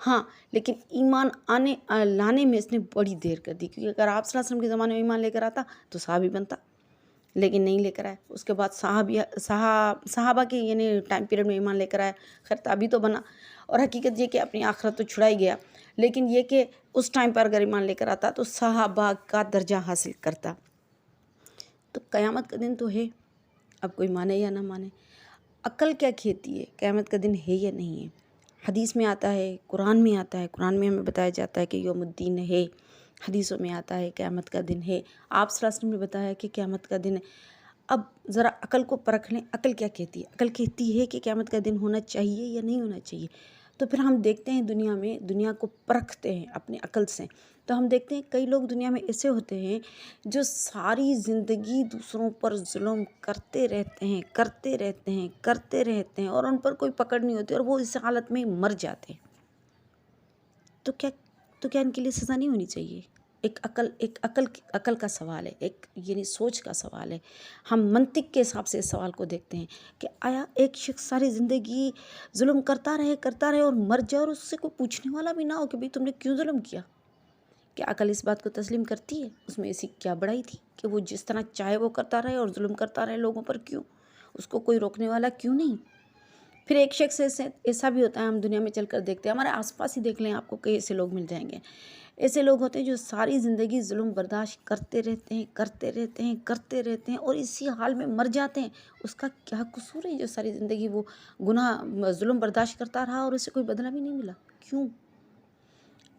ہاں لیکن ایمان لانے میں اس نے بڑی دیر کر دی، کیونکہ اگر آپ صلی اللہ علیہ وسلم کے زمانے میں ایمان لے کر آتا تو صحابی بنتا، لیکن نہیں لے کر آئے۔ اس کے بعد صحابہ کے یعنی ٹائم پیریڈ میں ایمان لے کر آیا، خیر تابعی تو بنا، اور حقیقت یہ کہ اپنی آخرت تو چھڑائی گیا، لیکن یہ کہ اس ٹائم پر اگر ایمان لے کر آتا تو صحابہ کا درجہ حاصل کرتا۔ تو قیامت کا دن تو ہے، اب کوئی مانے یا نہ مانے، عقل کیا کہتی ہے قیامت کا دن ہے یا نہیں ہے؟ حدیث میں آتا ہے، قرآن میں آتا ہے، قرآن میں ہمیں بتایا جاتا ہے کہ یوم الدین ہے، حدیثوں میں آتا ہے قیامت کا دن ہے، آپ صلی اللہ علیہ وسلم نے بتایا کہ قیامت کا دن ہے۔ اب ذرا عقل کو پرکھ لیں، عقل کیا کہتی ہے؟ عقل کہتی ہے کہ قیامت کا دن ہونا چاہیے یا نہیں ہونا چاہیے؟ تو پھر ہم دیکھتے ہیں دنیا کو پرکھتے ہیں اپنی عقل سے، تو ہم دیکھتے ہیں کئی لوگ دنیا میں ایسے ہوتے ہیں جو ساری زندگی دوسروں پر ظلم کرتے رہتے ہیں اور ان پر کوئی پکڑ نہیں ہوتی اور وہ اس حالت میں مر جاتے ہیں۔ تو کیا ان کے لیے سزا نہیں ہونی چاہیے؟ ایک عقل کا سوال ہے، ایک یعنی سوچ کا سوال ہے۔ ہم منطق کے حساب سے اس سوال کو دیکھتے ہیں کہ آیا ایک شخص ساری زندگی ظلم کرتا رہے اور مر جائے اور اس سے کوئی پوچھنے والا بھی نہ ہو کہ بھئی تم نے کیوں ظلم کیا؟ کیا عقل اس بات کو تسلیم کرتی ہے؟ اس میں ایسی کیا بڑائی تھی کہ وہ جس طرح چاہے وہ کرتا رہے اور ظلم کرتا رہے لوگوں پر؟ کیوں؟ اس کو کوئی روکنے والا کیوں نہیں؟ پھر ایک شخص ایسا بھی ہوتا ہے، ہم دنیا میں چل کر دیکھتے ہیں، ہمارے آس پاس ہی دیکھ لیں، آپ کو کئی ایسے لوگ مل جائیں گے، ایسے لوگ ہوتے ہیں جو ساری زندگی ظلم برداشت کرتے رہتے ہیں اور اسی حال میں مر جاتے ہیں۔ اس کا کیا قصور ہے جو ساری زندگی وہ گناہ ظلم برداشت کرتا رہا اور اسے کوئی بدلہ بھی نہیں ملا؟ کیوں؟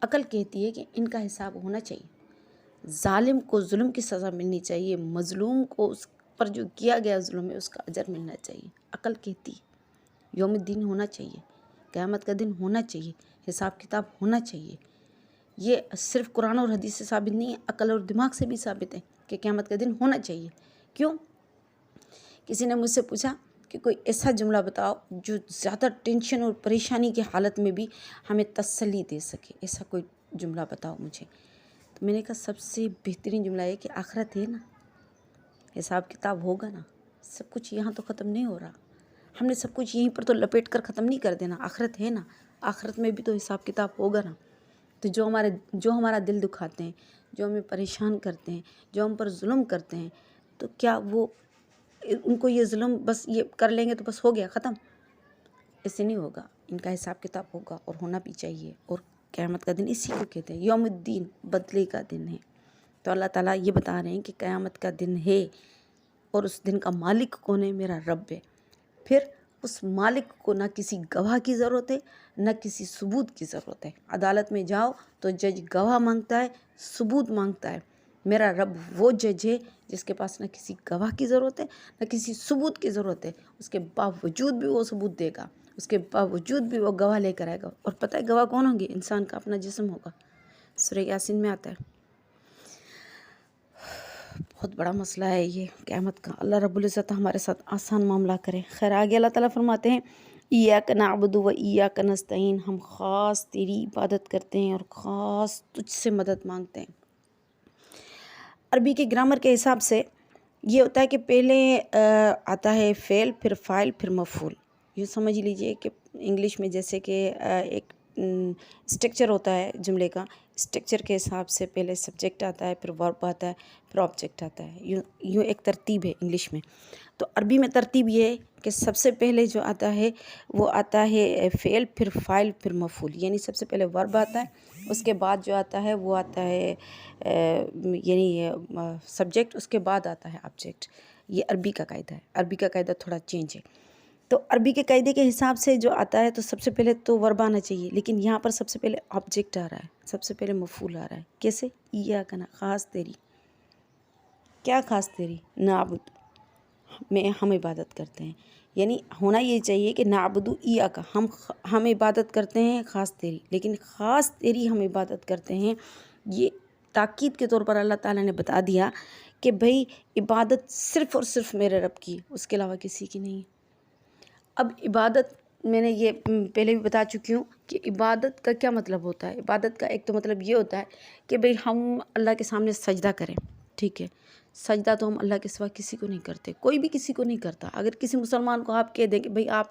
عقل کہتی ہے کہ ان کا حساب ہونا چاہیے، ظالم کو ظلم کی سزا ملنی چاہیے، مظلوم کو اس پر جو کیا گیا ظلم ہے اس کا اجر ملنا چاہیے۔ عقل کہتی ہے یوم الدین ہونا چاہیے، قیامت کا دن ہونا چاہیے، حساب کتاب ہونا چاہیے۔ یہ صرف قرآن اور حدیث سے ثابت نہیں ہے، عقل اور دماغ سے بھی ثابت ہے کہ قیامت کا دن ہونا چاہیے۔ کیوں؟ کسی نے مجھ سے پوچھا کہ کوئی ایسا جملہ بتاؤ جو زیادہ ٹینشن اور پریشانی کی حالت میں بھی ہمیں تسلی دے سکے، ایسا کوئی جملہ بتاؤ مجھے۔ تو میں نے کہا سب سے بہترین جملہ ہے کہ آخرت ہے نا، حساب کتاب ہوگا نا، سب کچھ یہاں تو ختم نہیں ہو رہا، ہم نے سب کچھ یہیں پر تو لپیٹ کر ختم نہیں کر دینا، آخرت ہے نا، آخرت میں بھی تو حساب کتاب ہوگا نا۔ تو جو ہمارا دل دکھاتے ہیں، جو ہمیں پریشان کرتے ہیں، جو ہم پر ظلم کرتے ہیں، تو کیا وہ ان کو یہ ظلم بس یہ کر لیں گے تو بس ہو گیا ختم؟ ایسے نہیں ہوگا، ان کا حساب کتاب ہوگا اور ہونا بھی چاہیے۔ اور قیامت کا دن اسی کو کہتے ہیں، یوم الدین، بدلے کا دن ہے۔ تو اللہ تعالیٰ یہ بتا رہے ہیں کہ قیامت کا دن ہے اور اس دن کا مالک کون ہے؟ میرا رب ہے۔ پھر اس مالک کو نہ کسی گواہ کی ضرورت ہے، نہ کسی ثبوت کی ضرورت ہے۔ عدالت میں جاؤ تو جج گواہ مانگتا ہے، ثبوت مانگتا ہے۔ میرا رب وہ جج ہے جس کے پاس نہ کسی گواہ کی ضرورت ہے، نہ کسی ثبوت کی ضرورت ہے، اس کے باوجود بھی وہ ثبوت دے گا، اس کے باوجود بھی وہ گواہ لے کر آئے گا۔ اور پتہ ہے گواہ کون ہوں گے؟ انسان کا اپنا جسم ہوگا۔ سورہ یاسین میں آتا ہے۔ بہت بڑا مسئلہ ہے یہ قیامت کا، اللہ رب العزت ہمارے ساتھ آسان معاملہ کرے۔ خیر آگے اللہ تعالیٰ فرماتے ہیں ایاک نعبد و ایاک نستعین، ہم خاص تیری عبادت کرتے ہیں اور خاص تجھ سے مدد مانگتے ہیں۔ عربی کے گرامر کے حساب سے یہ ہوتا ہے کہ پہلے آتا ہے فعل، پھر فاعل، پھر مفعول۔ یہ سمجھ لیجئے کہ انگلش میں جیسے کہ ایک اسٹرکچر ہوتا ہے جملے کا، اسٹرکچر کے حساب سے پہلے سبجیکٹ آتا ہے، پھر ورب آتا ہے، پھر آبجیکٹ آتا ہے۔ یوں ایک ترتیب ہے انگلش میں۔ تو عربی میں ترتیب یہ ہے کہ سب سے پہلے جو آتا ہے وہ آتا ہے فعل، پھر فاعل، پھر مفعول، یعنی سب سے پہلے ورب آتا ہے، اس کے بعد جو آتا ہے وہ آتا ہے یعنی سبجیکٹ، اس کے بعد آتا ہے آبجیکٹ۔ یہ عربی کا قاعدہ ہے، عربی کا قاعدہ تھوڑا چینج ہے۔ تو عربی کے قاعدے کے حساب سے جو آتا ہے تو سب سے پہلے تو ورب آنا چاہیے، لیکن یہاں پر سب سے پہلے آبجیکٹ آ رہا ہے، سب سے پہلے مفعول آ رہا ہے۔ کیسے؟ ایاک خاص تیری، کیا خاص تیری؟ نعبد، میں ہم عبادت کرتے ہیں، یعنی ہونا یہ چاہیے کہ نعبد ایاک، ہم عبادت کرتے ہیں خاص تیری، لیکن خاص تیری ہم عبادت کرتے ہیں۔ یہ تاکید کے طور پر اللہ تعالیٰ نے بتا دیا کہ بھئی عبادت صرف اور صرف میرے رب کی، اس کے علاوہ کسی کی نہیں۔ اب عبادت میں نے یہ پہلے بھی بتا چکی ہوں کہ عبادت کا کیا مطلب ہوتا ہے۔ عبادت کا ایک تو مطلب یہ ہوتا ہے کہ بھئی ہم اللہ کے سامنے سجدہ کریں، ٹھیک ہے، سجدہ تو ہم اللہ کے سوا کسی کو نہیں کرتے، کوئی بھی کسی کو نہیں کرتا۔ اگر کسی مسلمان کو آپ کہہ دیں کہ بھئی آپ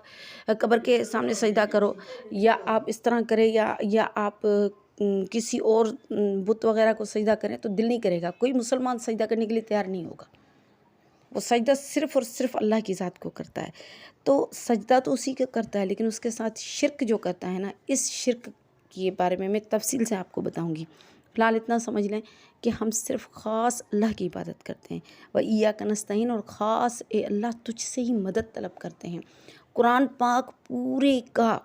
قبر کے سامنے سجدہ کرو، یا آپ اس طرح کریں، یا آپ کسی اور بت وغیرہ کو سجدہ کریں، تو دل نہیں کرے گا۔ کوئی مسلمان سجدہ کرنے کے لیے تیار نہیں ہوگا، وہ سجدہ صرف اور صرف اللہ کی ذات کو کرتا ہے۔ تو سجدہ تو اسی کو کرتا ہے، لیکن اس کے ساتھ شرک جو کرتا ہے نا، اس شرک کے بارے میں تفصیل سے آپ کو بتاؤں گی۔ فی الحال اتنا سمجھ لیں کہ ہم صرف خاص اللہ کی عبادت کرتے ہیں، وَإِيَّاكَ نَسْتَعِينُ، اور خاص اے اللہ تجھ سے ہی مدد طلب کرتے ہیں۔ قرآن پاک پورے کا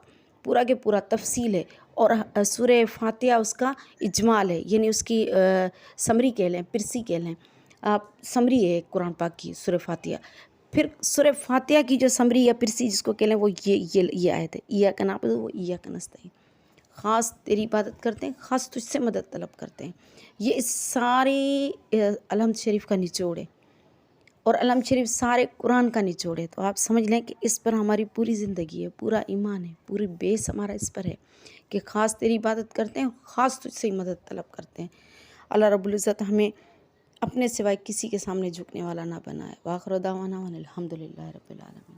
پورا کے پورا تفصیل ہے، اور سورہ فاتحہ اس کا اجمال ہے، یعنی اس کی سمری کہہ لیں، پرسی کہہ لیں، سمری ہے قرآن پاک کی سورہ فاتحہ۔ پھر سورہ فاتحہ کی جو سمری یا پرسی جس کو کہہ لیں، وہ یہ آیت ہے، ایاک نعبد و ایاک نستعین، خاص تیری عبادت کرتے ہیں، خاص تجھ سے مدد طلب کرتے ہیں۔ یہ اس سارے الحمد شریف کا نچوڑ ہے، اور الحمد شریف سارے قرآن کا نچوڑ ہے۔ تو آپ سمجھ لیں کہ اس پر ہماری پوری زندگی ہے، پورا ایمان ہے، پوری بیس ہمارا اس پر ہے کہ خاص تیری عبادت کرتے ہیں، خاص تجھ سے ہی مدد طلب کرتے ہیں۔ اللہ رب العزت ہمیں اپنے سوائے کسی کے سامنے جھکنے والا نہ بنائے۔ وآخر دعوانا ان الحمد للہ رب العالمین۔